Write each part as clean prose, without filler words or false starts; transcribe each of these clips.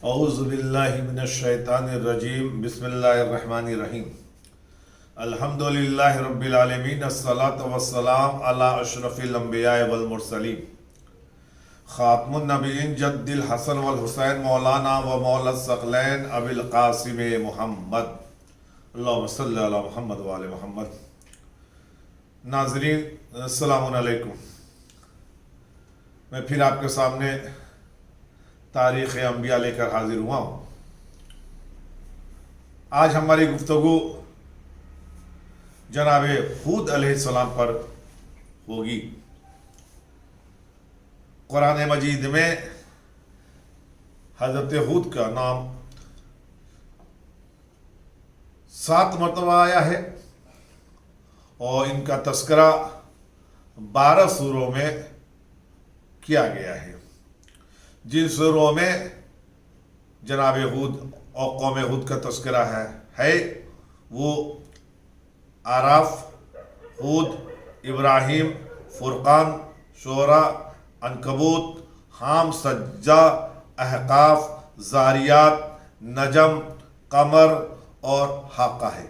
اعوذ باللہ من الشیطان الرجیم بسم اللہ الرحمن الرحیم الحمدللہ رب العالمین الصلاۃ والسلام علی اشرف الانبیاء والمرسلین خاتم النبیین جد الحسن والحسین مولانا و مولا الثقلین ابی القاسم محمد اللہم صلی علی محمد و علی محمد۔ ناظرین السلام علیکم، میں پھر آپ کے سامنے تاریخ انبیاء لے کر حاضر ہوا ہوں۔ آج ہماری گفتگو جناب ہود علیہ السلام پر ہوگی۔ قرآن مجید میں حضرت ہود کا نام 7 مرتبہ آیا ہے اور ان کا تذکرہ 12 سوروں میں کیا گیا ہے۔ جن سوروں میں جناب ہود اور قوم ہود کا تذکرہ ہے وہ اعراف، ہود، ابراہیم، فرقان، شعراء، عنکبوت، حام، سجدہ، احقاف، ذاریات، نجم، قمر اور حاقہ ہے۔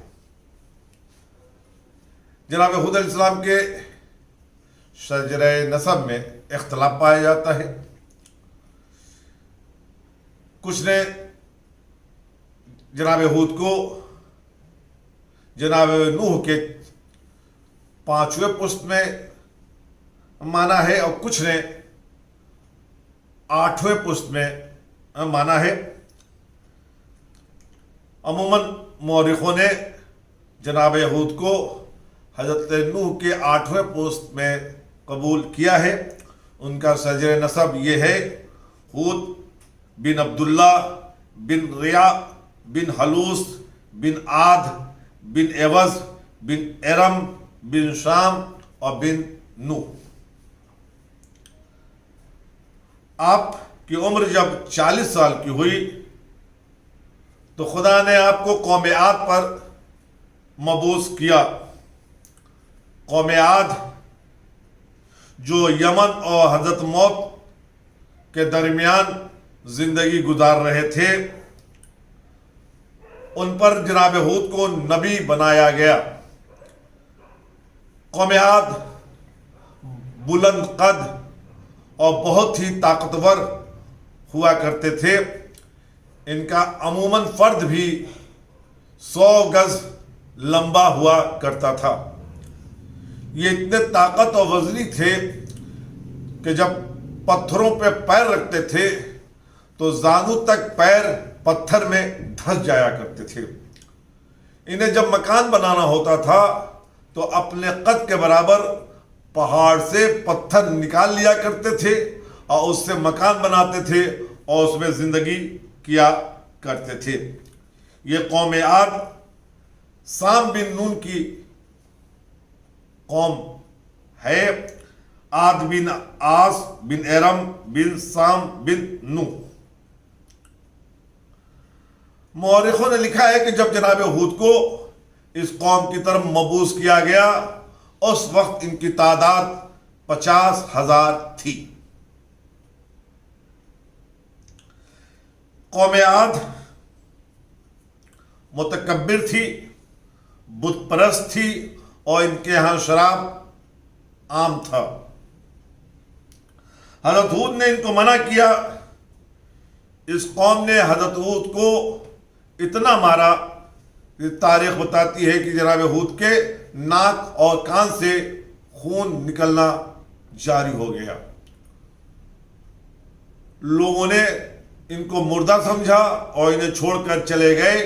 جناب ہود علیہ السلام کے شجرہ نسب میں اختلاف پایا جاتا ہے۔ کچھ نے جناب ہود کو جناب نوح کے 5ویں پشت میں مانا ہے اور کچھ نے 8ویں پشت میں مانا ہے۔ عموماً مورخوں نے جناب ہود کو حضرت نوح کے 8ویں پشت میں قبول کیا ہے۔ ان کا شجرہ نسب یہ ہے: ہود بن عبداللہ بن ریاء بن حلوس بن عاد بن عوض بن ارم بن شام اور بن نوح۔ آپ کی عمر جب 40 سال کی ہوئی تو خدا نے آپ کو قوم عاد پر مبعوث کیا۔ قوم عاد جو یمن اور حضرت موت کے درمیان زندگی گزار رہے تھے، ان پر جناب ہود کو نبی بنایا گیا۔ قوم عاد بلند قد اور بہت ہی طاقتور ہوا کرتے تھے۔ ان کا عموماً فرد بھی 100 گز لمبا ہوا کرتا تھا۔ یہ اتنے طاقت اور وزنی تھے کہ جب پتھروں پہ پیر رکھتے تھے تو زانو تک پیر پتھر میں دھس جایا کرتے تھے۔ انہیں جب مکان بنانا ہوتا تھا تو اپنے قد کے برابر پہاڑ سے پتھر نکال لیا کرتے تھے اور اس سے مکان بناتے تھے اور اس میں زندگی کیا کرتے تھے۔ یہ قوم عاد سام بن نون کی قوم ہے۔ عاد بن آس بن ارم بن سام بن نوح۔ مورخوں نے لکھا ہے کہ جب جناب ہود کو اس قوم کی طرف مبعوث کیا گیا اس وقت ان کی تعداد 50,000 تھی۔ قوم عاد متکبر تھی، بت پرست تھی اور ان کے ہاں شراب عام تھا۔ حضرت ہود نے ان کو منع کیا۔ اس قوم نے حضرت ہود کو اتنا مارا کہ تاریخ بتاتی ہے کہ جناب ہود کے ناک اور کان سے خون نکلنا جاری ہو گیا۔ لوگوں نے ان کو مردہ سمجھا اور انہیں چھوڑ کر چلے گئے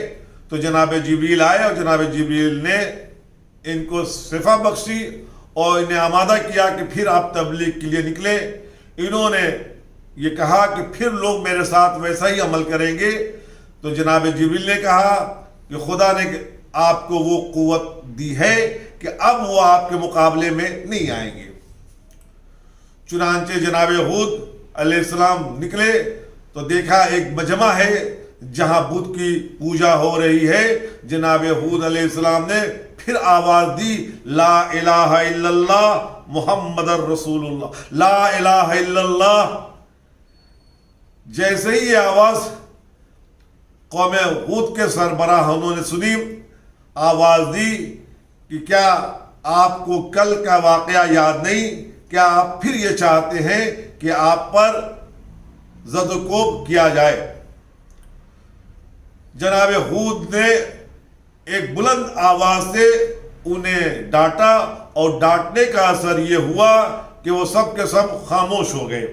تو جناب جبریل آئے اور جناب جبریل نے ان کو شفا بخشی اور انہیں آمادہ کیا کہ پھر آپ تبلیغ کے لیے نکلے۔ انہوں نے یہ کہا کہ پھر لوگ میرے ساتھ ویسا ہی عمل کریں گے تو جناب جبریل نے کہا کہ خدا نے آپ کو وہ قوت دی ہے کہ اب وہ آپ کے مقابلے میں نہیں آئیں گے۔ چنانچہ جناب ہود علیہ السلام نکلے تو دیکھا ایک مجمع ہے جہاں بت کی پوجا ہو رہی ہے۔ جناب ہود علیہ السلام نے پھر آواز دی، لا الہ الا اللہ محمد رسول اللہ، لا الہ الا اللہ۔ جیسے ہی یہ آواز قوم ہود کے سربراہ انہوں نے سنی، آواز دی کہ کیا آپ کو کل کا واقعہ یاد نہیں؟ کیا آپ پھر یہ چاہتے ہیں کہ آپ پر زد و کوب کیا جائے؟ جناب ہود نے ایک بلند آواز سے انہیں ڈانٹا، اور ڈانٹنے کا اثر یہ ہوا کہ وہ سب کے سب خاموش ہو گئے۔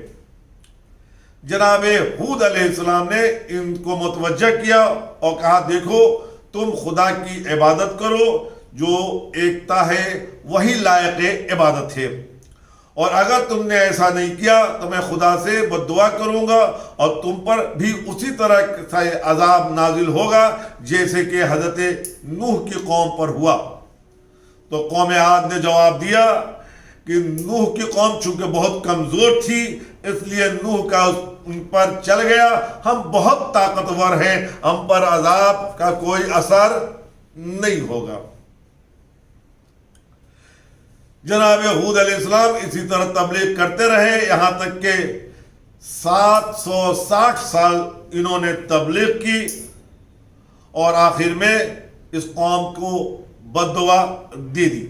جناب ہود علیہ السلام نے ان کو متوجہ کیا اور کہا، دیکھو تم خدا کی عبادت کرو، جو ایکتا ہے وہی لائق عبادت ہے، اور اگر تم نے ایسا نہیں کیا تو میں خدا سے بد دعا کروں گا اور تم پر بھی اسی طرح کا عذاب نازل ہوگا جیسے کہ حضرت نوح کی قوم پر ہوا۔ تو قوم عاد نے جواب دیا کہ نوح کی قوم چونکہ بہت کمزور تھی اس لیے نوح کا ان پر چل گیا، ہم بہت طاقتور ہیں، ہم پر عذاب کا کوئی اثر نہیں ہوگا۔ جناب ہود علیہ السلام اسی طرح تبلیغ کرتے رہے، یہاں تک کہ 760 سال انہوں نے تبلیغ کی، اور آخر میں اس قوم کو بد دعا دے دی۔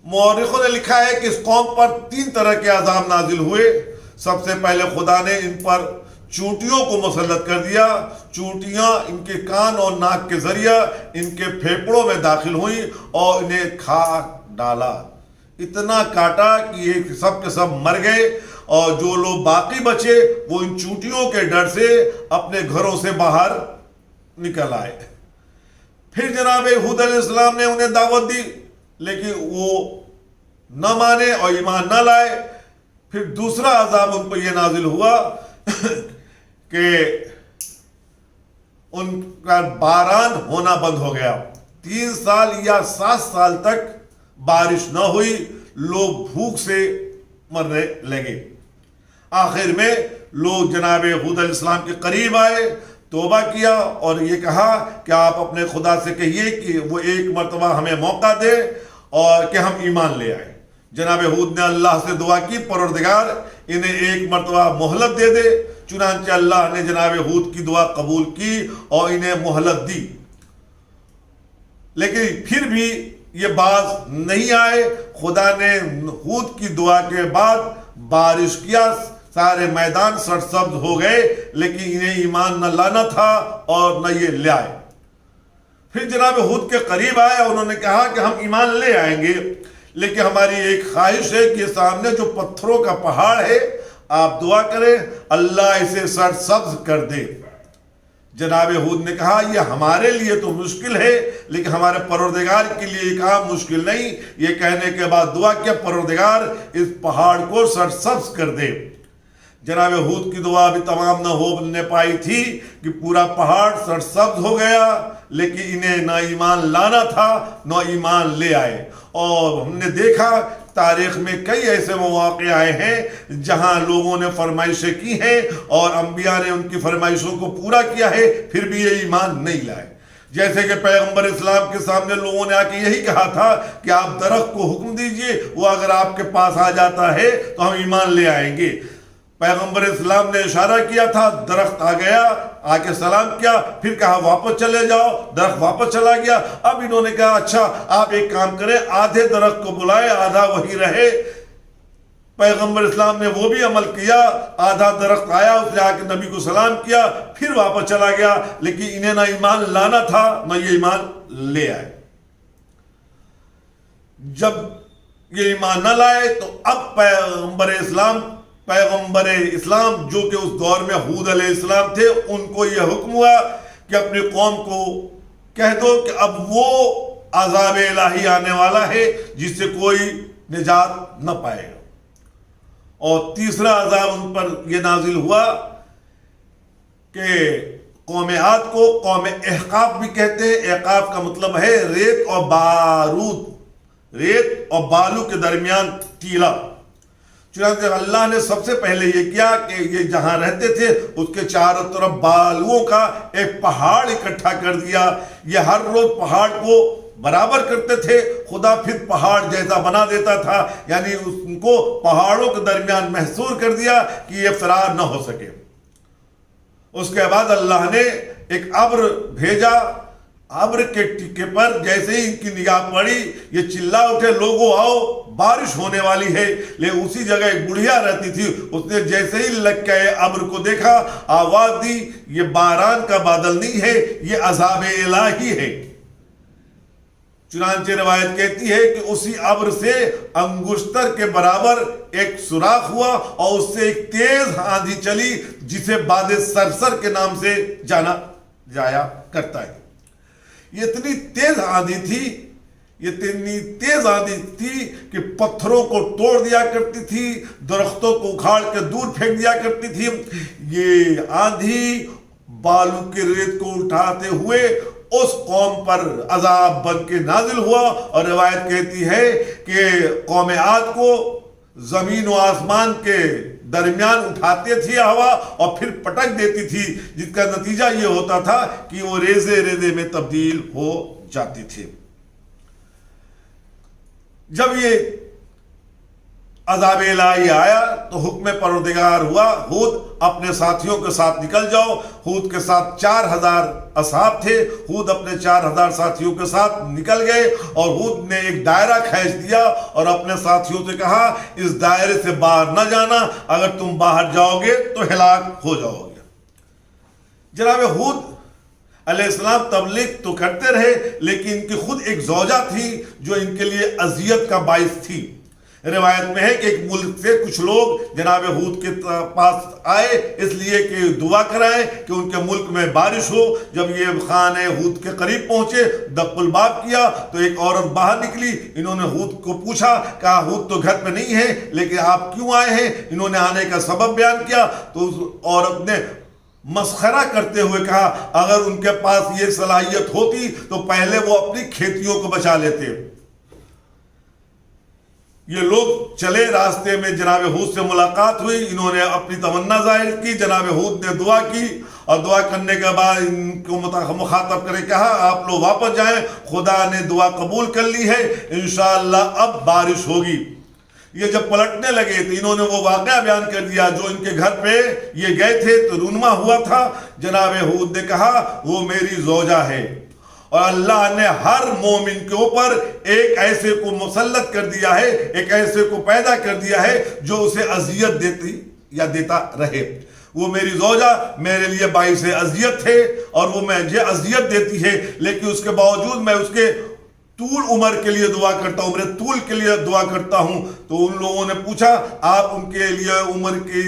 مورخوں نے لکھا ہے کہ اس قوم پر 3 طرح کے عذاب نازل ہوئے۔ سب سے پہلے خدا نے ان پر چونٹیوں کو مسلط کر دیا۔ چونٹیاں ان کے کان اور ناک کے ذریعہ ان کے پھیپڑوں میں داخل ہوئیں اور انہیں کھا ڈالا، اتنا کاٹا کہ یہ سب کے سب مر گئے، اور جو لوگ باقی بچے وہ ان چونٹیوں کے ڈر سے اپنے گھروں سے باہر نکل آئے۔ پھر جناب ہود علیہ السلام نے انہیں دعوت دی لیکن وہ نہ مانے اور ایمان نہ لائے۔ پھر دوسرا عذاب ان پر یہ نازل ہوا کہ ان کا باران ہونا بند ہو گیا، 3 سال یا 7 سال تک بارش نہ ہوئی، لوگ بھوک سے مرنے لگے۔ آخر میں لوگ جناب ہود علیہ السلام کے قریب آئے، توبہ کیا اور یہ کہا کہ آپ اپنے خدا سے کہیے کہ وہ ایک مرتبہ ہمیں موقع دے اور کہ ہم ایمان لے آئے۔ جناب ہود نے اللہ سے دعا کی، پروردگار انہیں ایک مرتبہ مہلت دے دے۔ چنانچہ اللہ نے جناب ہود کی دعا قبول کی اور انہیں مہلت دی، لیکن پھر بھی یہ باز نہیں آئے۔ خدا نے ہود کی دعا کے بعد بارش کیا، سارے میدان سرسبز ہو گئے، لیکن انہیں ایمان نہ لانا تھا اور نہ یہ لے آئے۔ پھر جناب ہود کے قریب آئے، انہوں نے کہا کہ ہم ایمان لے آئیں گے، لیکن ہماری ایک خواہش ہے کہ سامنے جو پتھروں کا پہاڑ ہے آپ دعا کریں اللہ اسے سرسبز کر دے۔ جناب ہود نے کہا یہ ہمارے لیے تو مشکل ہے لیکن ہمارے پروردگار کے لیے یہ کام مشکل نہیں۔ یہ کہنے کے بعد دعا کیا پروردگار اس پہاڑ کو سرسبز کر دے۔ جناب ہود کی دعا بھی تمام نہ ہونے پائی تھی کہ پورا پہاڑ سرسبز ہو گیا، لیکن انہیں نہ ایمان لانا تھا نہ ایمان لے آئے۔ اور ہم نے دیکھا تاریخ میں کئی ایسے مواقع آئے ہیں جہاں لوگوں نے فرمائشیں کی ہیں اور انبیاء نے ان کی فرمائشوں کو پورا کیا ہے، پھر بھی یہ ایمان نہیں لائے۔ جیسے کہ پیغمبر اسلام کے سامنے لوگوں نے آ کے یہی کہا تھا کہ آپ درخت کو حکم دیجئے، وہ اگر آپ کے پاس آ جاتا ہے تو ہم ایمان لے آئیں گے۔ پیغمبر اسلام نے اشارہ کیا تھا، درخت آ گیا، آ کے سلام کیا، پھر کہا واپس چلے جاؤ، درخت واپس چلا گیا۔ اب انہوں نے کہا اچھا آپ ایک کام کریں، آدھے درخت کو بلائے آدھا وہی رہے۔ پیغمبر اسلام نے وہ بھی عمل کیا، آدھا درخت آیا، اس نے آ کے نبی کو سلام کیا، پھر واپس چلا گیا، لیکن انہیں نہ ایمان لانا تھا نہ یہ ایمان لے آئے۔ جب یہ ایمان نہ لائے تو اب پیغمبر اسلام جو کہ اس دور میں ہود علیہ السلام تھے، ان کو یہ حکم ہوا کہ اپنی قوم کو کہہ دو کہ اب وہ عذاب الہی آنے والا ہے جس سے کوئی نجات نہ پائے گا۔ اور تیسرا عذاب ان پر یہ نازل ہوا کہ قوم عاد کو قوم احقاف بھی کہتے ہیں۔ احقاف کا مطلب ہے ریت اور بارود، ریت اور بالو کے درمیان ٹیلا۔ چنانچہ اللہ نے سب سے پہلے یہ کیا کہ یہ جہاں رہتے تھے اس کے چاروں طرف بالوؤں کا ایک پہاڑ اکٹھا کر دیا۔ یہ ہر روز پہاڑ کو برابر کرتے تھے، خدا پھر پہاڑ جیسا بنا دیتا تھا، یعنی ان کو پہاڑوں کے درمیان محصور کر دیا کہ یہ فرار نہ ہو سکے۔ اس کے بعد اللہ نے ایک ابر بھیجا، ابر کے ٹکے پر جیسے ہی ان کی نگاہ پڑی یہ چلا اٹھے، لوگوں آؤ بارش ہونے والی ہے. لیکن اسی جگہ ایک بڑھیا رہتی تھی، اس نے جیسے ہی لگ کے ابر کو دیکھا آواز دی، یہ باران کا بادل نہیں ہے، یہ عذاب الہی ہے. چنانچہ روایت کہتی ہے کہ اسی ابر سے انگشتر کے برابر ایک سوراخ ہوا اور اس سے ایک تیز آندھی چلی جسے باد سرسر کے نام سے جانا جایا کرتا ہے. یہ اتنی تیز آندھی تھی کہ پتھروں کو توڑ دیا کرتی تھی، درختوں کو اکھاڑ کے دور پھینک دیا کرتی تھی. یہ آندھی بالو کے ریت کو اٹھاتے ہوئے اس قوم پر عذاب بن کے نازل ہوا. اور روایت کہتی ہے کہ قوم عاد کو زمین و آسمان کے درمیان اٹھاتے تھی ہوا اور پھر پٹک دیتی تھی، جس کا نتیجہ یہ ہوتا تھا کہ وہ ریزے ریزے میں تبدیل ہو جاتی تھی. جب یہ عذاب الہی آیا تو حکم پروردگار ہوا، ہود اپنے ساتھیوں کے ساتھ نکل جاؤ. ہود کے ساتھ 4000 اصحاب تھے. ہود اپنے 4000 ساتھیوں کے ساتھ نکل گئے اور ہود نے ایک دائرہ کھینچ دیا اور اپنے ساتھیوں سے کہا اس دائرے سے باہر نہ جانا، اگر تم باہر جاؤ گے تو ہلاک ہو جاؤ گے. جناب ہود علیہ السلام تبلیغ تو کرتے رہے، لیکن ان کی خود ایک زوجہ تھی جو ان کے لیے اذیت کا باعث تھی. روایت میں ہے کہ ایک ملک سے کچھ لوگ جناب ہود کے پاس آئے اس لیے کہ دعا کرائیں کہ ان کے ملک میں بارش ہو. جب یہ خانے ہود کے قریب پہنچے، دق الباب کیا تو ایک عورت باہر نکلی. انہوں نے ہود کو پوچھا، کہا ہود تو گھر پہ نہیں ہے لیکن آپ کیوں آئے ہیں؟ انہوں نے آنے کا سبب بیان کیا تو اس عورت نے مسخرہ کرتے ہوئے کہا اگر ان کے پاس یہ صلاحیت ہوتی تو پہلے وہ اپنی کھیتیوں کو بچا لیتے. یہ لوگ چلے، راستے میں جناب ہود سے ملاقات ہوئی. انہوں نے اپنی تمنا ظاہر کی، جناب ہود نے دعا کی اور دعا کرنے کے بعد ان کو مخاطب کرے کہا آپ لوگ واپس جائیں، خدا نے دعا قبول کر لی ہے، انشاءاللہ اب بارش ہوگی. یہ جب پلٹنے لگے تو انہوں نے وہ واقعہ بیان کر دیا جو ان کے گھر پہ یہ گئے تھے تو رونما ہوا تھا. جناب ہود نے کہا وہ میری زوجہ ہے اور اللہ نے ہر مومن کے اوپر ایک ایسے کو مسلط کر دیا ہے، ایک ایسے کو پیدا کر دیا ہے جو اسے اذیت دیتی یا دیتا رہے. وہ میری زوجہ میرے لیے باعث اذیت ہے اور وہ مجھے اذیت دیتی ہے، لیکن اس کے باوجود میں اس کے طول عمر کے لیے دعا کرتا ہوں، عمر طول کے لیے دعا کرتا ہوں. تو ان لوگوں نے پوچھا آپ ان کے لیے عمر کی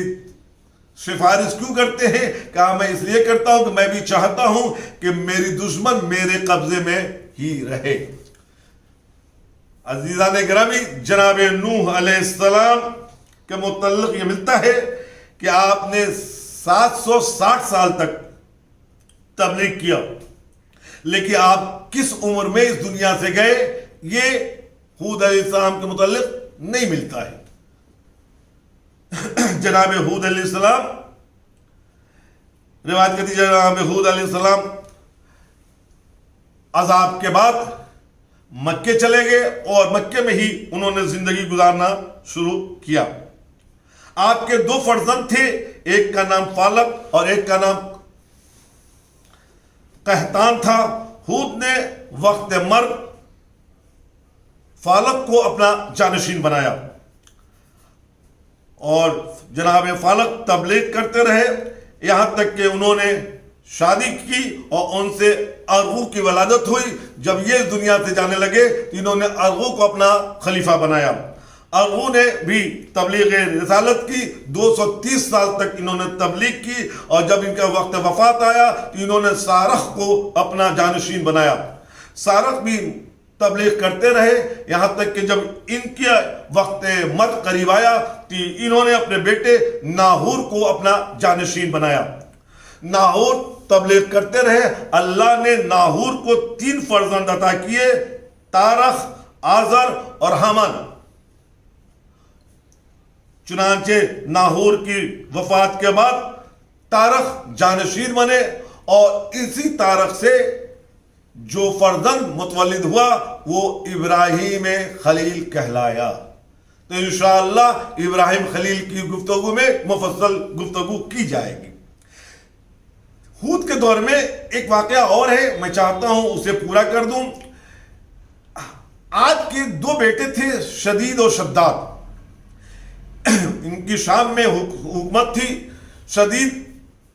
سفارش کیوں کرتے ہیں؟ کہا میں اس لیے کرتا ہوں کہ میں بھی چاہتا ہوں کہ میری دشمن میرے قبضے میں ہی رہے. عزیزان گرامی، جناب نوح علیہ السلام کے متعلق یہ ملتا ہے کہ آپ نے 760 سال تک تبلیغ کیا، لیکن آپ کس عمر میں اس دنیا سے گئے یہ ہود علیہ السلام کے متعلق نہیں ملتا ہے. جناب ہود علیہ السلام روایت کرتی ہے، جناب ہود علیہ السلام عذاب کے بعد مکے چلے گئے اور مکے میں ہی انہوں نے زندگی گزارنا شروع کیا. آپ کے 2 فرزند تھے، ایک کا نام فالق اور ایک کا نام قحطان تھا. ہود نے وقت مرگ فالق کو اپنا جانشین بنایا اور جناب فالق تبلیغ کرتے رہے یہاں تک کہ انہوں نے شادی کی اور ان سے ارغو کی ولادت ہوئی. جب یہ اس دنیا سے جانے لگے تو انہوں نے ارغو کو اپنا خلیفہ بنایا. ارغو نے بھی تبلیغ رسالت کی، 230 سال تک انہوں نے تبلیغ کی اور جب ان کا وقت وفات آیا تو انہوں نے سارخ کو اپنا جانشین بنایا. سارخ بھی تبلیغ کرتے رہے یہاں تک کہ جب ان کے وقت مرگ قریب آیا تو انہوں نے اپنے بیٹے ناہور کو اپنا جانشین بنایا. ناہور تبلیغ کرتے رہے. اللہ نے ناہور کو 3 فرزند عطا کیے، تارخ، آزر اور حامان. چنانچہ ناہور کی وفات کے بعد تارخ جانشین بنے اور اسی تارخ سے جو فرزند متولد ہوا وہ ابراہیم خلیل کہلایا. تو انشاءاللہ ابراہیم خلیل کی گفتگو میں مفصل گفتگو کی جائے گی. ہود کے دور میں ایک واقعہ اور ہے، میں چاہتا ہوں اسے پورا کر دوں۔ آج کے دو بیٹے تھے، شدید اور شداد۔ ان کی شام میں حکومت تھی۔ شدید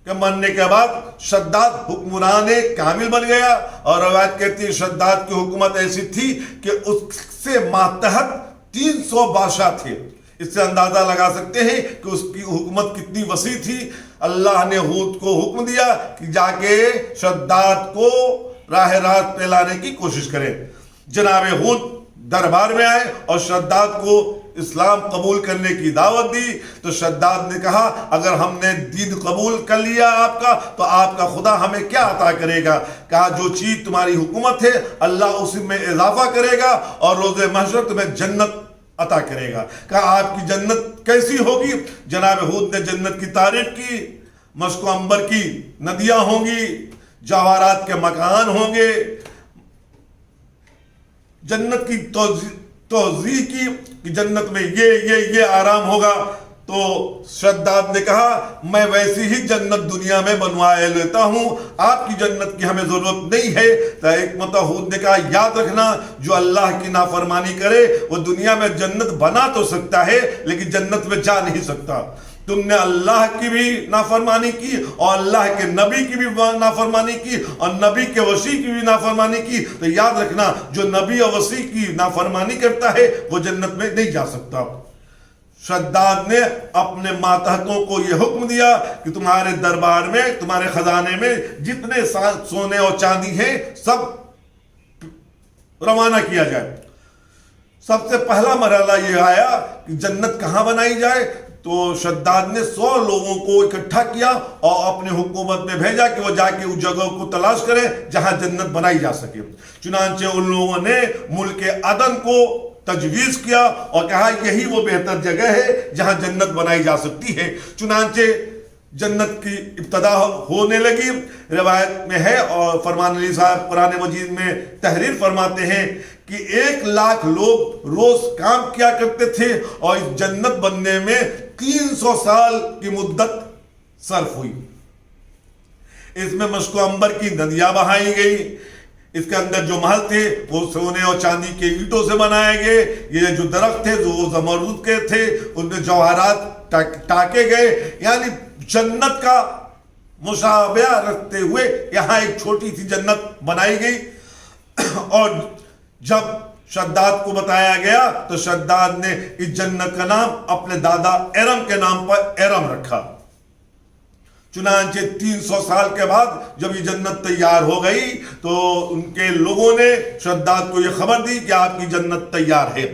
کے مرنے کے بعد شداد حکمران کامل بن گیا، اور روایت کہتی ہے شداد کی حکومت ایسی تھی کہ اس سے ماتحت 300 بادشاہ تھے۔ اس سے اندازہ لگا سکتے ہیں کہ اس کی حکومت کتنی وسیع تھی۔ اللہ نے ہود کو حکم دیا کہ جا کے شداد کو راہ راست پہ لانے کی کوشش کرے۔ جناب ہود دربار میں آئے اور شداد کو اسلام قبول کرنے کی دعوت دی، تو شداد نے کہا اگر ہم نے دین قبول کر لیا آپ کا، تو آپ کا خدا ہمیں کیا عطا کرے گا؟ کہا جو چیز تمہاری حکومت ہے اللہ اسی میں اضافہ کرے گا اور روز محشر تمہیں جنت عطا کرے گا۔ کہا آپ کی جنت کیسی ہوگی؟ جناب ہود نے جنت کی تعریف کی۔ مشک و عنبر کی ندیاں ہوں گی، جواہرات کے مکان ہوں گے، جنت کی توضیح کی کہ جنت میں یہ آرام ہوگا۔ تو شداد نے کہا میں ویسی ہی جنت دنیا میں بنوائے لیتا ہوں، آپ کی جنت کی ہمیں ضرورت نہیں ہے۔ تو ایک مرتبہ ہود نے کہا یاد رکھنا جو اللہ کی نافرمانی کرے وہ دنیا میں جنت بنا تو سکتا ہے لیکن جنت میں جا نہیں سکتا۔ تم نے اللہ کی بھی نافرمانی کی اور اللہ کے نبی کی بھی نافرمانی کی اور نبی کے وصی کی بھی نافرمانی کی، تو یاد رکھنا جو نبی اور وصی کی نافرمانی کرتا ہے وہ جنت میں نہیں جا سکتا۔ شداد نے اپنے ماتحتوں کو یہ حکم دیا کہ تمہارے دربار میں، تمہارے خزانے میں جتنے سونے اور چاندی ہیں سب روانہ کیا جائے۔ سب سے پہلا مرحلہ یہ آیا کہ جنت کہاں بنائی جائے، تو شداد نے 100 لوگوں کو اکٹھا کیا اور اپنی حکومت میں بھیجا کہ وہ جا کے اس جگہ کو تلاش کریں جہاں جنت بنائی جا سکے۔ چنانچہ ان لوگوں نے ملک عدن کو تجویز کیا اور کہا یہی وہ بہتر جگہ ہے جہاں جنت بنائی جا سکتی ہے۔ چنانچہ جنت کی ابتدا ہونے لگی۔ روایت میں ہے اور فرمان علی صاحب قرآن مجید میں تحریر فرماتے ہیں کہ 1,00,000 لوگ روز کام کیا کرتے تھے اور اس جنت بننے میں 300 سال کی مدت صرف ہوئی۔ اس میں مشک و عنبر کی ندیاں بہائی گئی، اس کے اندر جو محل تھے وہ سونے اور چاندی کے اینٹوں سے بنائے گئے، یہ جو درخت تھے وہ زمرد کے تھے، ان میں جواہرات ٹاکے گئے، یعنی جنت کا مشابہ رکھتے ہوئے یہاں ایک چھوٹی سی جنت بنائی گئی۔ اور جب شداد کو بتایا گیا تو شداد نے اس جنت کا نام اپنے دادا ارم کے نام پر ارم رکھا۔ چنانچہ 300 سال کے بعد جب یہ جنت تیار ہو گئی تو ان کے لوگوں نے شداد کو یہ خبر دی کہ آپ کی جنت تیار ہے۔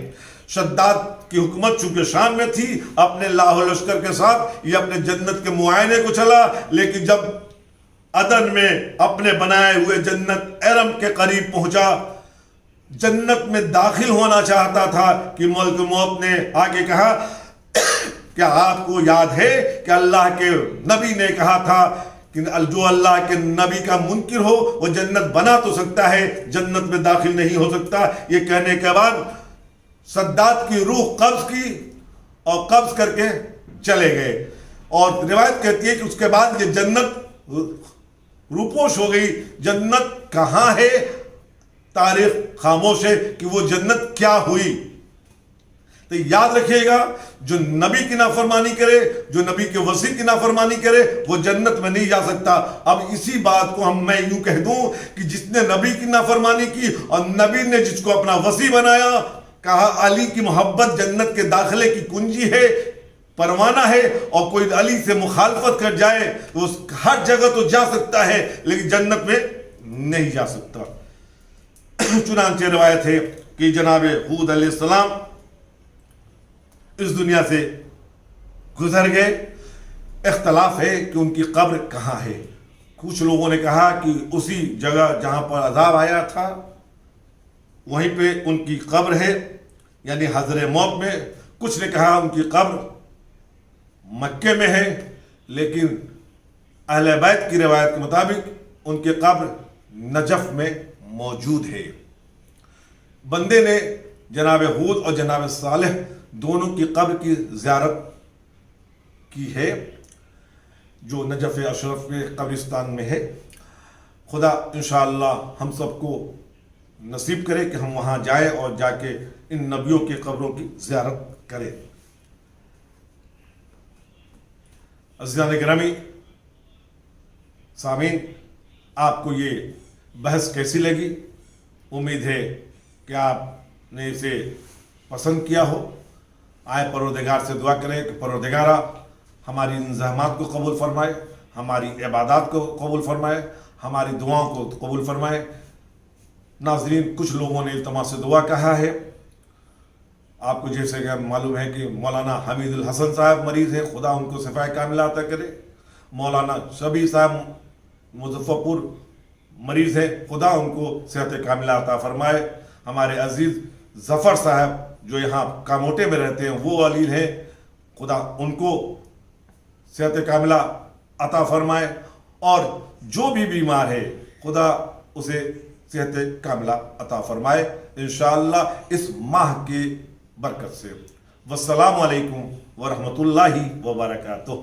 شداد کی حکومت چونکہ شام میں تھی، اپنے لاہو لشکر کے ساتھ یہ اپنے جنت کے معائنے کو چلا، لیکن جب عدن میں اپنے بنائے ہوئے جنت ارم کے قریب پہنچا، جنت میں داخل ہونا چاہتا تھا کہ ملک موت نے آگے کہا کیا آپ کو یاد ہے کہ اللہ کے نبی نے کہا تھا کہ جو اللہ کے نبی کا منکر ہو وہ جنت بنا تو سکتا ہے جنت میں داخل نہیں ہو سکتا۔ یہ کہنے کے بعد شداد کی روح قبض کی اور قبض کر کے چلے گئے، اور روایت کہتی ہے کہ اس کے بعد یہ جنت روپوش ہو گئی۔ جنت کہاں ہے؟ تاریخ خاموش ہے کہ وہ جنت کیا ہوئی۔ تو یاد رکھیے گا جو نبی کی نافرمانی کرے، جو نبی کے وصی کی نافرمانی کرے وہ جنت میں نہیں جا سکتا۔ اب اسی بات کو میں یوں کہہ دوں کہ جس نے نبی کی نافرمانی کی اور نبی نے جس کو اپنا وصی بنایا، کہا علی کی محبت جنت کے داخلے کی کنجی ہے، پروانہ ہے، اور کوئی علی سے مخالفت کر جائے تو اس ہر جگہ تو جا سکتا ہے لیکن جنت میں نہیں جا سکتا۔ چنانچہ روایت ہے کہ جناب ہود علیہ السلام اس دنیا سے گزر گئے۔ اختلاف ہے کہ ان کی قبر کہاں ہے۔ کچھ لوگوں نے کہا کہ اسی جگہ جہاں پر عذاب آیا تھا وہیں پہ ان کی قبر ہے، یعنی حضر موت میں۔ کچھ نے کہا ان کی قبر مکے میں ہے، لیکن اہل بیت کی روایت کے مطابق ان کی قبر نجف میں موجود ہے۔ بندے نے جناب ہود اور جناب صالح دونوں کی قبر کی زیارت کی ہے۔ جو نجف اشرف کے قبرستان میں ہے. خدا انشاءاللہ ہم سب کو نصیب کرے کہ ہم وہاں جائیں اور جا کے ان نبیوں کی قبروں کی زیارت کریں. عزیزان گرامی سامعین، آپ کو یہ بحث کیسی لگی؟ امید ہے کہ آپ نے اسے پسند کیا ہو. آئے پروردگار سے دعا کریں کہ پروردگارہ ہماری ان زحمات کو قبول فرمائے، ہماری عبادات کو قبول فرمائے، ہماری دعاؤں کو قبول فرمائے. ناظرین، کچھ لوگوں نے التماس سے دعا کہا ہے. آپ کو جیسے کہ معلوم ہے کہ مولانا حمید الحسن صاحب مریض ہیں، خدا ان کو شفا کاملہ عطا کرے. مولانا شبیر صاحب مظفر پور مریض ہیں، خدا ان کو صحت کاملہ عطا فرمائے. ہمارے عزیز ظفر صاحب جو یہاں کاموٹے میں رہتے ہیں وہ علیل ہیں، خدا ان کو صحت کاملہ عطا فرمائے. اور جو بھی بیمار ہے خدا اسے صحت کاملہ عطا فرمائے انشاءاللہ اس ماہ کی برکت سے. والسلام علیکم ورحمۃ اللہ وبرکاتہ.